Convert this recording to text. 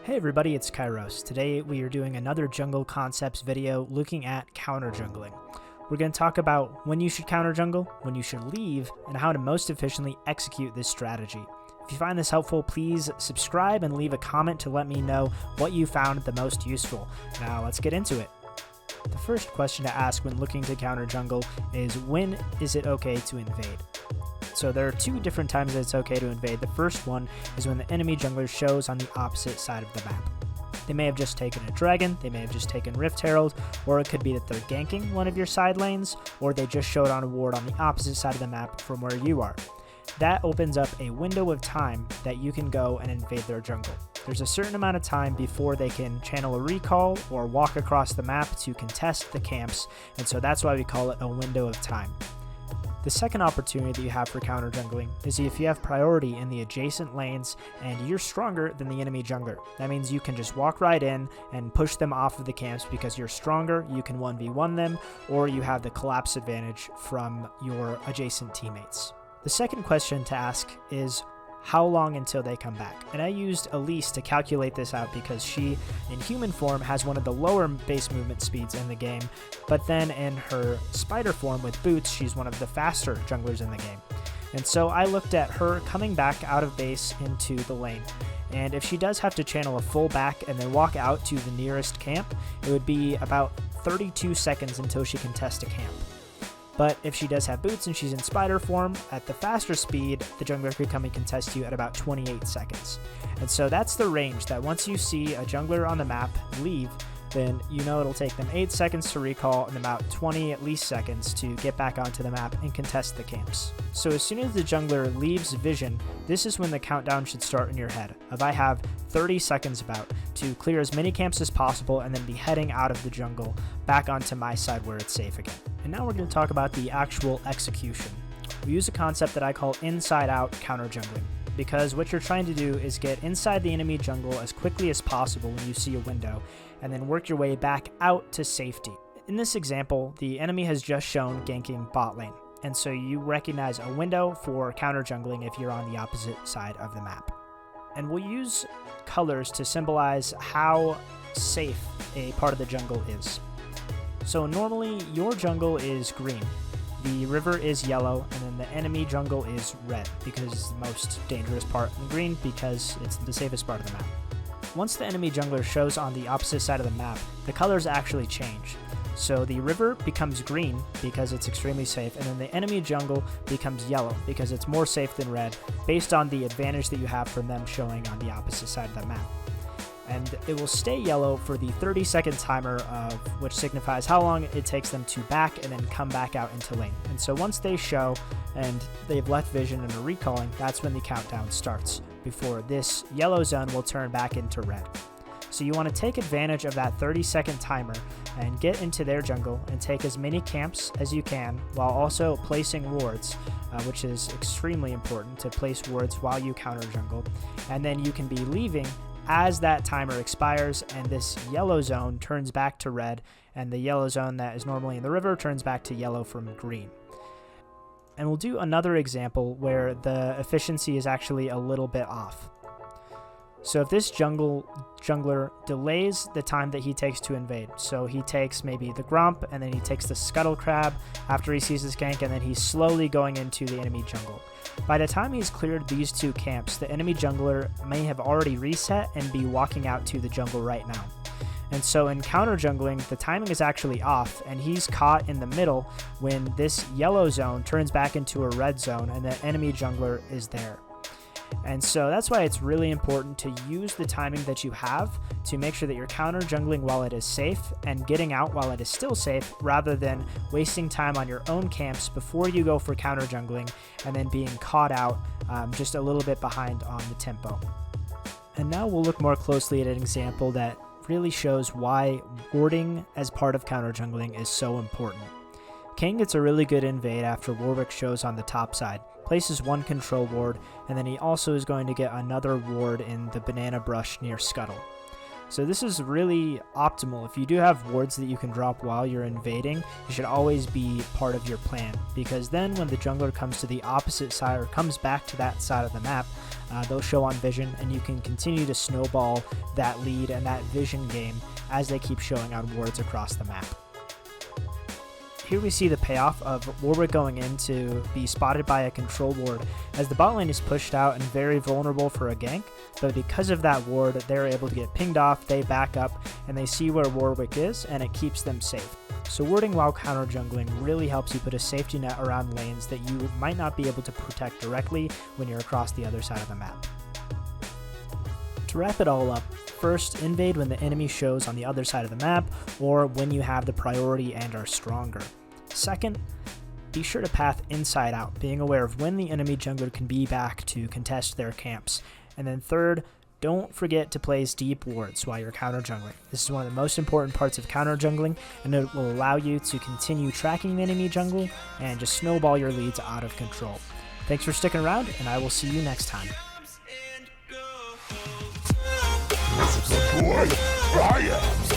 Hey everybody, it's Kairos. Today we are doing another jungle concepts video looking at counter jungling. We're going to talk about when you should counter jungle, when you should leave, and how to most efficiently execute this strategy. If you find this helpful, please subscribe and leave a comment to let me know what you found the most useful. Now let's get into it. The first question to ask when looking to counter jungle is, when is it okay to invade? So there are two different times that it's okay to invade. The first one is when the enemy jungler shows on the opposite side of the map. They may have just taken a dragon, they may have just taken Rift Herald, or it could be that they're ganking one of your side lanes, or they just showed on a ward on the opposite side of the map from where you are. That opens up a window of time that you can go and invade their jungle. There's a certain amount of time before they can channel a recall or walk across the map to contest the camps, and so that's why we call it a window of time. The second opportunity that you have for counter jungling is if you have priority in the adjacent lanes and you're stronger than the enemy jungler. That means you can just walk right in and push them off of the camps because you're stronger, you can 1v1 them, or you have the collapse advantage from your adjacent teammates. The second question to ask is, how long until they come back? And I used Elise to calculate this out because she, in human form, has one of the lower base movement speeds in the game, but then in her spider form with boots, she's one of the faster junglers in the game. And so I looked at her coming back out of base into the lane. And if she does have to channel a full back and then walk out to the nearest camp, it would be about 32 seconds until she can test a camp. But if she does have boots and she's in spider form, at the faster speed, the jungler could come and contest you at about 28 seconds. And so that's the range that once you see a jungler on the map leave, then you know it'll take them 8 seconds to recall and about 20 at least seconds to get back onto the map and contest the camps. So as soon as the jungler leaves vision, this is when the countdown should start in your head of I have 30 seconds about to clear as many camps as possible and then be heading out of the jungle back onto my side where it's safe again. And now we're going to talk about the actual execution. We use a concept that I call inside out counter jungling, because what you're trying to do is get inside the enemy jungle as quickly as possible when you see a window, and then work your way back out to safety. In this example, the enemy has just shown ganking bot lane, and so you recognize a window for counter jungling if you're on the opposite side of the map. And we'll use colors to symbolize how safe a part of the jungle is. So normally your jungle is green, the river is yellow, and then the enemy jungle is red because it's the most dangerous part, and green because it's the safest part of the map. Once the enemy jungler shows on the opposite side of the map, the colors actually change. So the river becomes green because it's extremely safe, and then the enemy jungle becomes yellow because it's more safe than red based on the advantage that you have from them showing on the opposite side of the map. And it will stay yellow for the 30-second timer, of which signifies how long it takes them to back and then come back out into lane. And so once they show and they've left vision and are recalling, that's when the countdown starts, before this yellow zone will turn back into red. So you want to take advantage of that 30-second timer and get into their jungle and take as many camps as you can while also placing wards, which is extremely important to place wards while you counter jungle. And then you can be leaving as that timer expires and this yellow zone turns back to red, and the yellow zone that is normally in the river turns back to yellow from green. And we'll do another example where the efficiency is actually a little bit off. So if this jungler delays the time that he takes to invade, so he takes maybe the Grump and then he takes the Scuttle Crab after he sees his gank, and then he's slowly going into the enemy jungle. By the time he's cleared these two camps, the enemy jungler may have already reset and be walking out to the jungle right now. And so in counter jungling, the timing is actually off, and he's caught in the middle when this yellow zone turns back into a red zone and the enemy jungler is there. And so that's why it's really important to use the timing that you have to make sure that you're counter jungling while it is safe and getting out while it is still safe, rather than wasting time on your own camps before you go for counter jungling and then being caught out just a little bit behind on the tempo. And now we'll look more closely at an example that really shows why warding as part of counter jungling is so important. King gets a really good invade after Warwick shows on the top side, places one control ward, and then he also is going to get another ward in the banana brush near Scuttle. So this is really optimal. If you do have wards that you can drop while you're invading, it should always be part of your plan, because then when the jungler comes to the opposite side or comes back to that side of the map, they'll show on vision, and you can continue to snowball that lead and that vision game as they keep showing on wards across the map. Here we see the payoff of Warwick going in to be spotted by a control ward, as the bot lane is pushed out and very vulnerable for a gank, but because of that ward, they're able to get pinged off, they back up, and they see where Warwick is, and it keeps them safe. So warding while counter jungling really helps you put a safety net around lanes that you might not be able to protect directly when you're across the other side of the map. To wrap it all up, first, invade when the enemy shows on the other side of the map, or when you have the priority and are stronger. Second, be sure to path inside out, being aware of when the enemy jungler can be back to contest their camps. And then third, don't forget to place deep wards while you're counter jungling. This is one of the most important parts of counter jungling, and it will allow you to continue tracking the enemy jungle and just snowball your leads out of control. Thanks for sticking around, and I will see you next time. Fire!